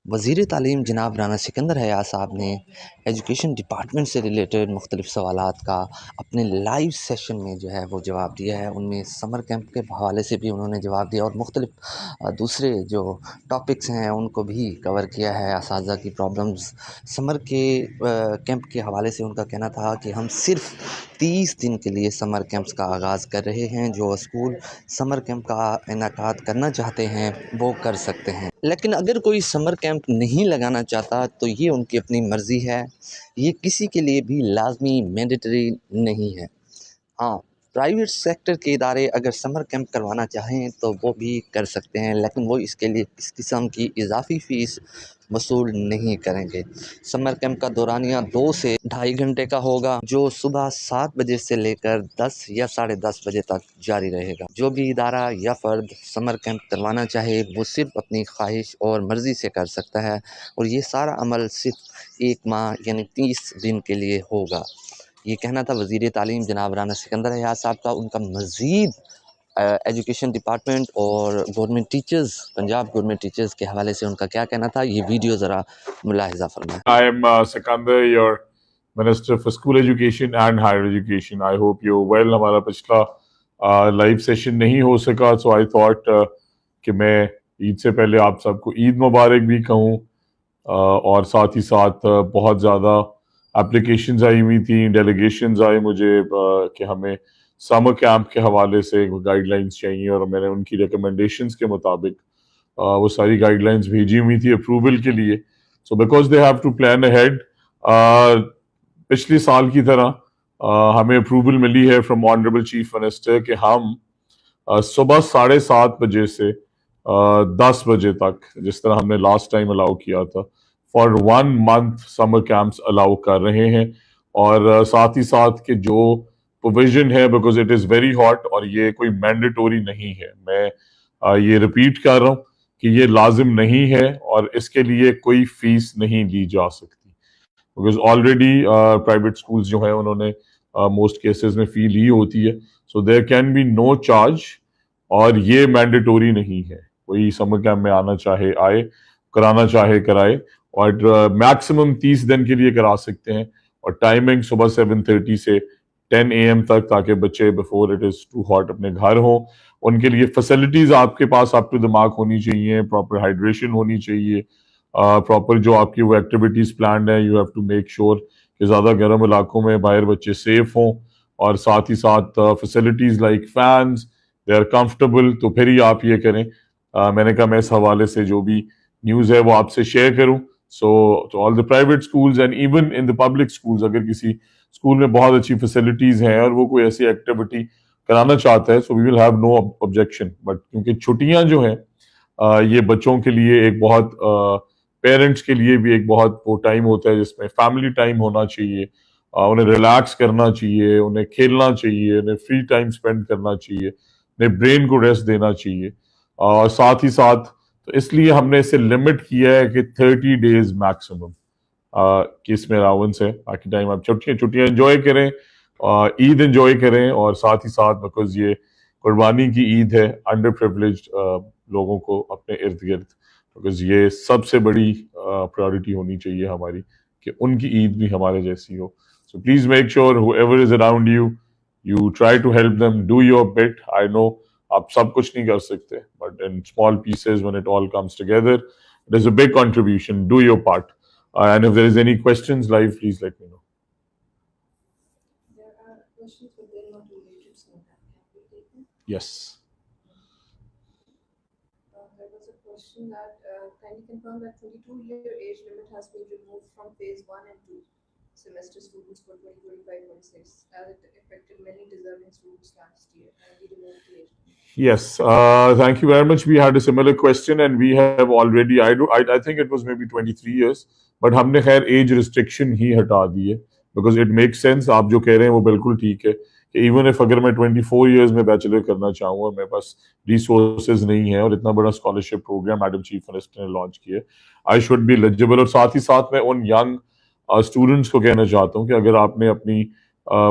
وزیر تعلیم جناب رانا سکندر حیات صاحب نے ایجوکیشن ڈپارٹمنٹ سے ریلیٹڈ مختلف سوالات کا اپنے لائیو سیشن میں جو ہے وہ جواب دیا ہے. ان میں سمر کیمپ کے حوالے سے بھی انہوں نے جواب دیا اور مختلف دوسرے جو ٹاپکس ہیں ان کو بھی کور کیا ہے. اساتذہ کی پرابلمز سمر کے کیمپ کے حوالے سے ان کا کہنا تھا کہ ہم صرف 30 دن کے لیے سمر کیمپس کا آغاز کر رہے ہیں. جو اسکول سمر کیمپ کا انعقاد کرنا چاہتے ہیں وہ کر سکتے ہیں، لیکن اگر کوئی سمر کیمپ نہیں لگانا چاہتا تو یہ ان کی اپنی مرضی ہے. یہ کسی کے لیے بھی لازمی مینڈیٹری نہیں ہے. ہاں، پرائیویٹ سیکٹر کے ادارے اگر سمر کیمپ کروانا چاہیں تو وہ بھی کر سکتے ہیں، لیکن وہ اس کے لیے اس قسم کی اضافی فیس وصول نہیں کریں گے. سمر کیمپ کا دورانیہ 2 سے 2.5 گھنٹے کا ہوگا، جو صبح 7 بجے سے لے کر 10 یا 10:30 بجے تک جاری رہے گا. جو بھی ادارہ یا فرد سمر کیمپ کروانا چاہے وہ صرف اپنی خواہش اور مرضی سے کر سکتا ہے، اور یہ سارا عمل صرف 1 ماہ یعنی 30 دن کے لیے ہوگا. یہ کہنا تھا وزیر تعلیم جناب رانا سکندر حیات صاحب کا. ان کا مزید ایجوکیشن ڈپارٹمنٹ اور government teachers, Punjab government teachers کے حوالے سے ان کا کیا کہنا تھا، یہ ویڈیو ذرا ملاحظہ فرمائیں. I am Sikandar, your Minister for School Education and Higher Education. I hope you're well. ہمارا پچھلا لائیو سیشن نہیں ہو سکا، so I thought کہ میں عید سے پہلے آپ سب کو عید مبارک بھی کہوں، اور ساتھ ہی ساتھ بہت زیادہ اپلیکیشنز آئی ہوئی تھیں، ڈیلیگیشنز آئے مجھے کہ ہمیں سمر کیمپ کے حوالے سے گائیڈ لائنز چاہیے، اور میں نے ان کی ریکمنڈیشنز کے مطابق وہ ساری گائیڈ لائنز بھیجی ہوئی تھی اپروول کے لیے. So because they have to plan ahead, پچھلی سال کی طرح ہمیں اپروول ملی ہے فرام آنریبل چیف منسٹر کہ ہم صبح 7:30 بجے سے 10 بجے تک، جس طرح ہم نے لاسٹ ٹائم الاؤ کیا تھا، فار 1 month سمر کیمپس الاؤ کر رہے ہیں. اور ساتھ ہی ساتھ کہ جو پروویژن ہے، because it is very hot, اور یہ کوئی مینڈیٹوری نہیں ہے، میں یہ ریپیٹ کر رہا ہوں کہ یہ لازم نہیں ہے اور اس کے لیے کوئی فیس نہیں لی جا سکتی، بیکاز آلریڈی پرائیویٹ اسکولز جو ہیں انہوں نے موسٹ کیسز میں فی لی ہوتی ہے. So there can be no charge, اور یہ مینڈیٹوری نہیں ہے. کوئی سمر کیمپ میں آنا چاہے آئے، کرانا چاہے کرائے، اور میکسیمم 30 دن کے لیے کرا سکتے ہیں. اور ٹائمنگ صبح 7:30 سے 10 AM تک، تاکہ بچے before it is too hot اپنے گھر ہوں. ان کے لیے فیسلٹیز آپ کے پاس اپ ٹو دماغ ہونی چاہیے، پراپر ہائیڈریشن ہونی چاہیے، پراپر جو آپ کی وہ ایکٹیویٹیز پلانڈ ہیں، you have to make sure کہ زیادہ گرم علاقوں میں باہر بچے سیف ہوں، اور ساتھ ہی ساتھ facilities like fans they are comfortable. تو پھر ہی آپ یہ کریں. میں نے کہا میں اس حوالے سے جو بھی نیوز ہے وہ آپ سے شیئر کروں. So all the private schools and even in the public schools, اگر کسی اسکول میں بہت اچھی فیسلٹیز ہیں اور وہ کوئی ایسی ایکٹیویٹی کرانا چاہتا ہے، so we will have no objection. But کیونکہ چھٹیاں جو ہیں یہ بچوں کے لیے ایک بہت، پیرنٹس کے لیے بھی ایک بہت وہ ٹائم ہوتا ہے جس میں فیملی ٹائم ہونا چاہیے، انہیں ریلیکس کرنا چاہیے، انہیں کھیلنا چاہیے، انہیں فری ٹائم اسپینڈ کرنا چاہیے، انہیں برین کو ریسٹ دینا چاہیے. اور ساتھ ہی ساتھ تو اس لیے ہم نے اسے لمٹ کیا ہے کہ 30 days میکسیمم کہ اس میں الاؤنس ہے. باقی ٹائم آپ چھٹیاں انجوائے کریں، عید انجوائے کریں، اور ساتھ ہی ساتھ بیکاز یہ قربانی کی عید ہے انڈر پریویلیجڈ لوگوں کو اپنے ارد گرد، بیکاز یہ سب سے بڑی پرائورٹی ہونی چاہیے ہماری کہ ان کی عید بھی ہمارے جیسی ہو. So please make sure whoever is around you, you try to help them, do your bit. I know آپ سب کچھ نہیں کر سکتے، but in small pieces when it all comes together it is a big contribution. Do your part. And if there is any questions live, please let me know. There are questions, but they're not related to that. Can we take them? Yes. There was a question that can you confirm that 22-year age limit has been removed from phase 1 and 2 semester students for 2025-26 as it affected many deserving students last year, and we removed the age limit? Yes, thank you very much. We had a similar question and we have already, I think it was maybe 23 years, but ہم نے خیر age restriction ہی ہٹا دی ہے because it makes sense. آپ جو کہہ رہے ہیں وہ بالکل ٹھیک ہے کہ ایون اف اگر میں 24 ایئرز میں بیچلر کرنا چاہوں اور میرے پاس ریسورسز نہیں ہیں اور اتنا بڑا scholarship programme madam chief minister نے لانچ کیا ہے، آئی شوڈ بی ایلیجیبل. اور ساتھ ہی ساتھ میں ان ینگ اسٹوڈنٹس کو کہنا چاہتا ہوں کہ اگر آپ نے اپنی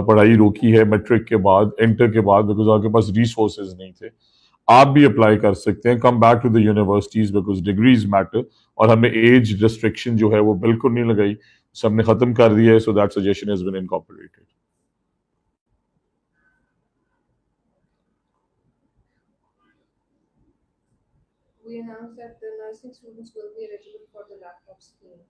پڑھائی روکی ہے میٹرک کے بعد، انٹر کے بعد، بیکاز آپ کے پاس ریسورسز نہیں تھے، آپ بھی اپلائی کر سکتے ہیں. Come back to the universities because degrees matter. اور ہم نے ایج ریسٹرکشن جو ہے وہ بالکل نہیں لگائی, سب نے ختم کر دیا ہے. So that suggestion has been incorporated. We announced that the nursing students will be eligible for the laptop scheme,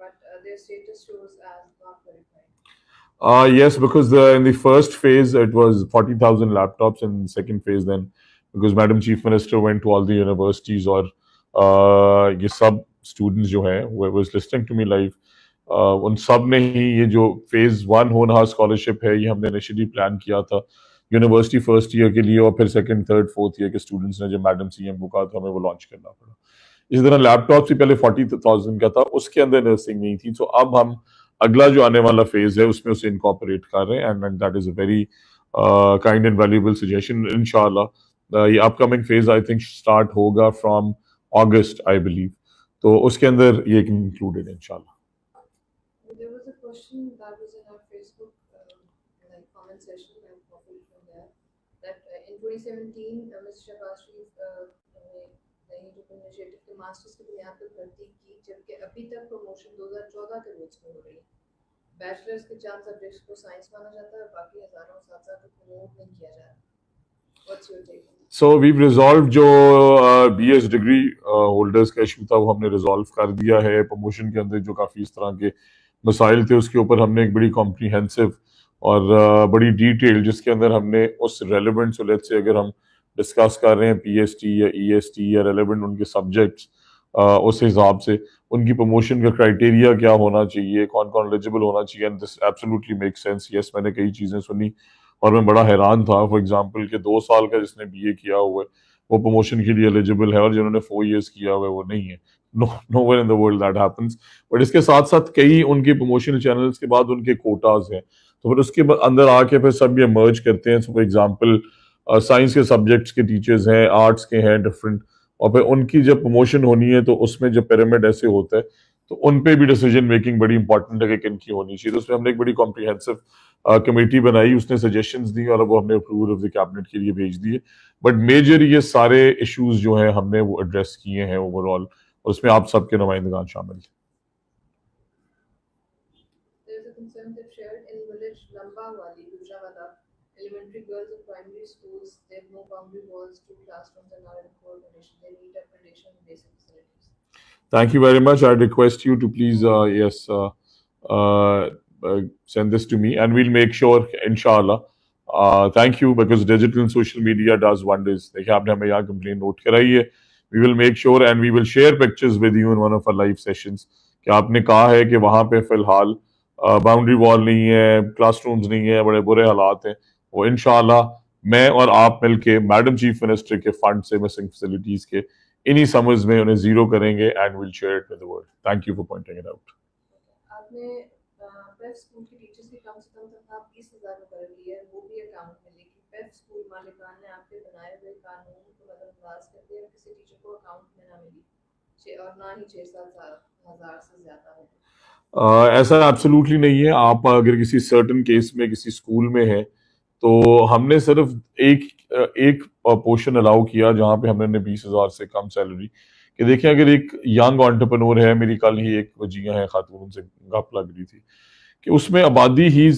but their status shows as not verified. Yes, because in the first phase it was 40,000 laptops, and in the second phase then, because Madam Chief Minister went to all the universities اور یہ سب students جو ہیں who was listening to me live, ان سب نے ہی یہ جو phase 1 ہونہار scholarship ہے یہ ہم نے initially plan کیا تھا یونیورسٹی فرسٹ ایئر کے لیے, اور پھر سیکنڈ تھرڈ فورتھ ایئر کے اسٹوڈنٹس نے جب میڈم سی ایم کو کہا تو ہمیں وہ لانچ کرنا پڑا. اسی طرح لیپ ٹاپ سے پہلے 40,000 کا تھا, اس کے اندر نرسنگ نہیں تھی. سو اب ہم اگلا جو آنے والا فیز ہے اس میں اسے انکارپوریٹ کر رہے ہیں, and that is a very kind and valuable suggestion. انشاءاللہ یہ upcoming phase I think start ہوگا فرام اگست آئی بلیو, تو اس کے اندر یہ انکلوڈیڈ ہے انشاءاللہ. There was a question that was in our Facebook comment session. I copied from there that in 2017, Mr. Shahbaz Sharif نے took initiative کہ masters کی بنیاد پر بھرتی کی, جبکہ ابھی تک پروموشن 2014 کے روز میں ہو رہی ہے. بیچلرز کے 4 سبجیکٹس کو سائنس مانا جاتا ہے اور باقی ہزاروں اساتذہ کو پروموٹ نہیں کیا جا رہا. What's your take? So we've resolve جو بی ایس ڈگری ہولڈرس کا ایشو تھا وہ ہم نے ریزالو کر دیا ہے. پروموشن کے اندر جو کافی اس طرح کے مسائل تھے اس کے اوپر ہم نے ایک بڑی کمپریہنسو اور بڑی ڈیٹیل, جس کے اندر ہم نے اس ریلیونٹ سلیٹ سے اگر ہم ڈسکس کر رہے ہیں پی ایس ٹی یا ای ایس ٹی یا ریلیونٹ ان کے سبجیکٹس, اس حساب سے ان کی پروموشن کا کرائٹیریا کیا ہونا چاہیے, کون کون ایلیجیبل ہونا چاہیے. And this absolutely make sense. Yes, میں نے کئی چیزیں سنی اور میں بڑا حیران تھا. فار ایگزامپل کہ 2 سال کا جس نے بی اے کیا ہوا ہے وہ پروموشن کے لیے ایلیجیبل ہے, اور جنہوں نے 4 ایئرس کیا ہوا ہے وہ نہیں ہے. Nowhere in the world that happens. But اس کے ساتھ ساتھ کئی ان کے پروموشن چینلس کے بعد ان کے کوٹاز ہیں, تو پھر اس کے اندر آ کے پھر سب یہ مرج کرتے ہیں. فار ایگزامپل سائنس کے سبجیکٹس کے ٹیچرز ہیں, آرٹس کے ہیں ڈفرینٹ, اور پھر ان کی جب پروموشن ہونی ہے تو اس میں جب پیرامڈ ایسے ہوتا ہے تو ان پہ بھی ڈیسیجن میکنگ بڑی امپورٹنٹ ہے کہ کن کی ہونی چاہیے. تو اس میں ہم نے ایک بڑی کمپریہنسو کمیٹی بنائی, اس نے سجیشنز دی اور وہ ہم نے اپروول آف دی کیبنٹ کے لیے بھیج دیے. بٹ میجر یہ سارے ایشوز جو ہیں ہم نے وہ ایڈریس کیے ہیں اوور آل, اور اس میں آپ سب کے نمائندگان شامل ہیں. There is a concern that shared in village Lambawali, Gujranwala, elementary girls in primary schools, they have no boundary walls, 2 classrooms and are in poor condition. They need accommodation and basic facilities. Thank you very much. I request you to please, send this to me and we'll make sure, inshallah. Thank you, because digital and social media does wonders. دیکھیں آپ نے ہمیں یہاں complain note کرائی ہے. We will make sure and we will share pictures with you in one of our live sessions کہ آپ نے کہا ہے کہ وہاں پہ فی الحال باؤنڈری وال نہیں ہے, کلاس رومز نہیں ہے, بڑے برے حالات ہیں. وہ انشاءاللہ میں اور آپ مل کے میڈم چیف منسٹر کے فنڈ سے مسنگ فیسلٹیز کے انہی سمرز میں انہیں زیرو کریں گے, and we'll share it with the world. Thank you for pointing it out. آپ نے پیف اسکول کے ٹیچرز کی کم سے کم تنخواہ 20,000 مقرر کی ہے, وہ بھی اکاؤنٹ میں, لیکن پیف اسکول مالکان نے آپ کے بنائے ہوئے قانون کو نظر انداز کر دیا, کسی ٹیچر کو اکاؤنٹ میں نہ ملی اور نہ ہی 6,000 سے زیادہ ہے. ایسا ایبسلیوٹلی نہیں ہے. آپ اگر کسی سرٹن کیس میں کسی اسکول میں ہیں تو ہم نے صرف ایک پورشن الاؤ کیا جہاں پہ ہم نے 20,000 سے کم سیلری, کہ دیکھیں اگر ایک ینگ انٹرپرنور ہے, میری کل ہی ایک وجیہ ہے خاتون سے گپ لگ رہی تھی کہ اس میں آبادی ہی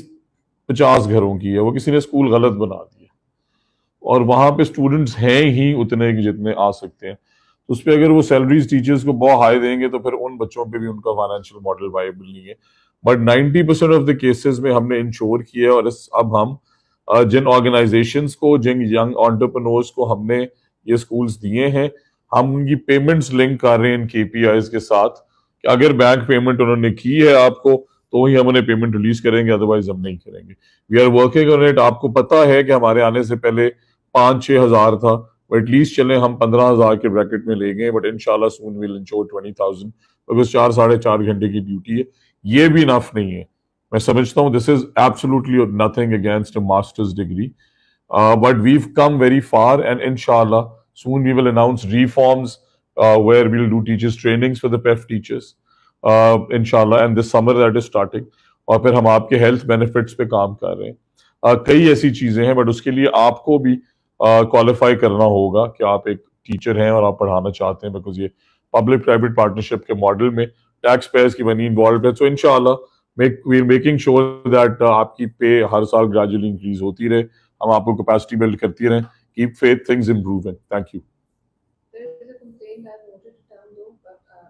50 گھروں کی ہے, وہ کسی نے اسکول غلط بنا دیا اور وہاں پہ اسٹوڈنٹس ہیں ہی اتنے جتنے آ سکتے ہیں, تو اس پہ اگر وہ سیلریز ٹیچرز کو بہت ہائی دیں گے تو پھر ان بچوں پہ بھی ان کا فائنینشیل ماڈل وائبل نہیں ہے. بٹ 90% آف دا کیسز میں ہم نے انشور کیا, اور اب ہم جن آرگنائزیشنس کو, جن ینگ انٹرپرنورس کو ہم نے یہ اسکولس دیے ہیں, ہم ان کی پیمنٹس لنک کر رہے ہیں ان KPIs کے ساتھ کہ اگر بینک پیمنٹ انہوں نے کی ہے آپ کو تو وہی ہم انہیں پیمنٹ ریلیز کریں گے, ادروائز ہم نہیں کریں گے. We are working on it. آپ کو پتہ ہے کہ ہمارے آنے سے پہلے 5-6 ہزار تھا, ایٹ لیسٹ چلیں ہم 15,000 کے بریکٹ میں لے گئے, بٹ انشاءاللہ سون ویل انشور 20,000 بیکاز 4-4.5 گھنٹے کی ڈیوٹی ہے. یہ بھی انف نہیں ہے. میں سمجھتا ہوں this is absolutely nothing against a masters degree, but we've come very far, and انشاءاللہ soon we will announce reforms where we'll do teachers trainings for the PEF teachers inshallah, and this summer that is starting. اور پھر ہم آپ کے health benefits پہ کام کر رہے ہیں. کئی ایسی چیزیں ہیں, بٹ اس کے لیے آپ کو بھی کوالیفائی کرنا ہوگا کہ آپ ایک ٹیچر ہیں اور آپ پڑھانا چاہتے ہیں، بیکاز یہ پبلک پرائیویٹ پارٹنرشپ کے ماڈل میں ٹیکس پیئرس کی منی انوالوڈ ہے. سو انشاءاللہ we are making sure that آپ کی پے ہر سال گریجولی انکریز ہوتی رہے، ہم آپ کو کیپیسٹی بلڈ کرتی رہیں. Keep faith, things improving. Thank you. There is a complaint I've noted it down though, but I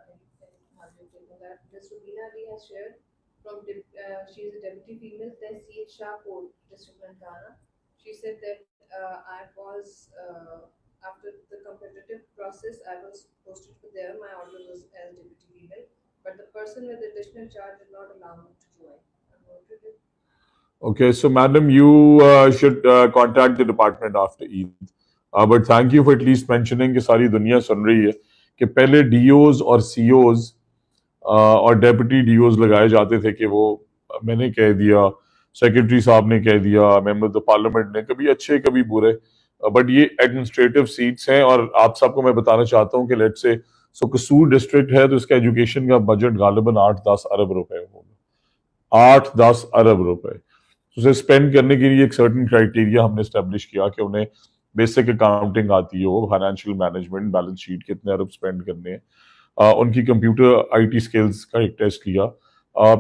have you taken that. Ms. Rubina Ali has shared from, she is a deputy female, then C.H. Shahpur, District Lankana. She said that I was, after the competitive process, I was posted for there. My order was as deputy female, but the person with additional charge did not allow me to join. I've noted it. Okay, so madam, you should contact the department after Eid. But thank you for at least mentioning کہ ساری دنیا سن رہی ہے کہ پہلے D Os اور سی Os اور deputy D Os لگائے جاتے تھے کہ وہ میں نے کہہ دیا، سیکرٹری صاحب نے کہہ دیا، ممبر آف پارلیمنٹ نے، کبھی اچھے کبھی برے، بٹ یہ ایڈمنسٹریٹو سیٹس ہیں. اور آپ سب کو میں بتانا چاہتا ہوں کہ لیٹ سے سو قصور ڈسٹرکٹ ہے تو اس کا ایجوکیشن کا بجٹ غالباً 8-10 ارب روپے ہوگا. 8-10 ارب روپے اسے اسپینڈ کرنے کے لیے ایک سرٹن کرائٹیریا ہم نے اسٹیبلش کیا کہ انہیں بیسک اکاؤنٹنگ آتی ہو، فائنینشیل مینجمنٹ، بیلنس شیٹ کتنے ارب اسپینڈ کرنے ہیں. ان کی کمپیوٹر آئی ٹی اسکلز کا ایک ٹیسٹ لیا،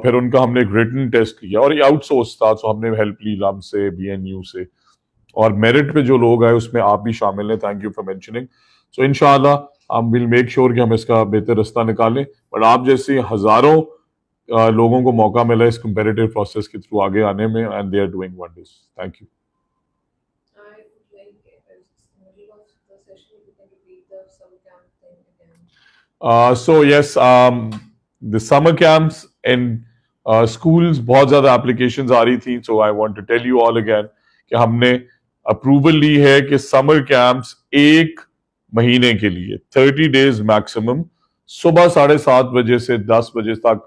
پھر ان کا ہم نے ایک ریٹن ٹیسٹ لیا، اور یہ آؤٹ سورس تھا، سو ہم نے ہیلپ لی لم سے، بی این یو سے، اور میرٹ پہ جو لوگ آئے اس میں آپ بھی شامل ہیں. Thank you for mentioning. So انشاءاللہ ہم ول میک شیور کہ ہم اس کا بہتر رستہ نکالیں. بٹ آپ جیسے ہزاروں لوگوں کو موقع ملا اس کمپیریٹیو پروسیس کے تھرو آگے آنے میں، and they are doing wonders. Thank you. I would like, in the middle of the session, if you can repeat the summer camp thing again. So yes, the summer camps in schools بہت زیادہ applications آ رہی تھیں. So I want to tell you all again کہ ہم نے approval لی ہے کہ سمر کیمپس 1 مہینے کے لیے 30 days میکسیمم صبح 7:30 بجے سے 10 بجے تک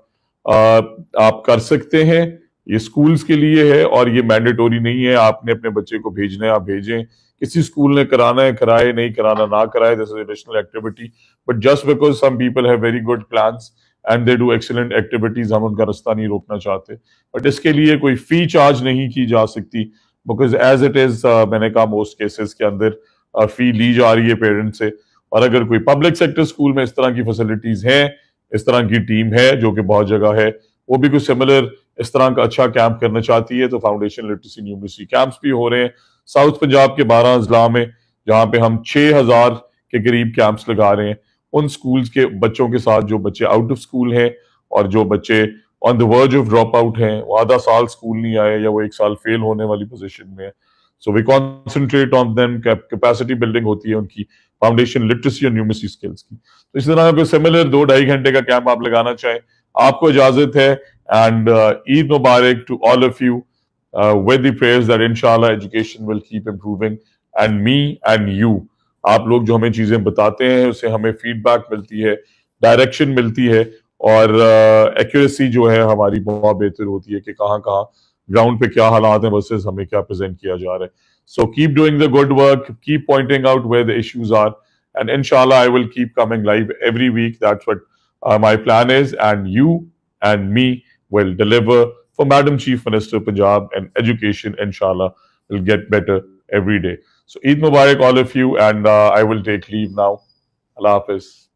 آپ کر سکتے ہیں. یہ اسکولز کے لیے ہے اور یہ مینڈیٹوری نہیں ہے. آپ نے اپنے بچے کو بھیجنا ہے آپ بھیجیں، کسی اسکول نے کرانا ہے کرائے، نہیں کرانا نہ کرائے. This is additional activity, but just because some people have very good plans and they do excellent activities, ہم ان کا رستہ نہیں روکنا چاہتے. بٹ اس کے لیے کوئی فی چارج نہیں کی جا سکتی، بیکاز ایز اٹ از میں نے کہا موسٹ کیسز کے اندر فی لی جا رہی ہے پیرنٹ سے. اور اگر کوئی پبلک سیکٹر اسکول میں اس طرح کی فیسلٹیز ہیں، اس طرح کی ٹیم ہے جو کہ بہت جگہ ہے، وہ بھی کوئی سملر اس طرح کا اچھا کیمپ کرنا چاہتی ہے تو فاؤنڈیشن لٹریسی نیومریسی کیمپس بھی ہو رہے ہیں ساؤتھ پنجاب کے 12 اضلاع میں، جہاں پہ ہم 6000 کے قریب کیمپس لگا رہے ہیں ان سکولز کے بچوں کے ساتھ جو بچے آؤٹ آف سکول ہیں اور جو بچے آن دا ورج آف ڈراپ آؤٹ ہیں، وہ آدھا سال سکول نہیں آئے یا وہ 1 سال فیل ہونے والی پوزیشن میں ہے. So we concentrate on them, capacity building ہوتی ہے ان کی فاؤنڈیشن لٹریسی اور نیومریسی اسکلس کی. تو اس طرح کوئی سملر 2-2.5 گھنٹے کا کیمپ آپ لگانا چاہیں آپ کو اجازت ہے. اینڈ عید مبارک to all of you with the prayers that inshallah education will keep improving and me and you. آپ لوگ جو ہمیں چیزیں بتاتے ہیں اسے ہمیں فیڈ بیک ملتی ہے، ڈائریکشن ملتی ہے، اور ایکوریسی جو ہے ہماری بہت بہتر ہوتی ہے کہ کہاں کہاں گراؤنڈ پہ کیا حالات ہیں ورسز ہمیں کیا پریزنٹ کیا جا رہا ہے. So keep doing the good work, keep pointing out where the issues are, and انشاءاللہ I will keep coming live every week. That's what my plan is, and you and me will deliver for Madam Chief Minister Punjab, and education inshallah will get better every day. So Eid Mubarak all of you, and I will take leave now. Allah Hafiz.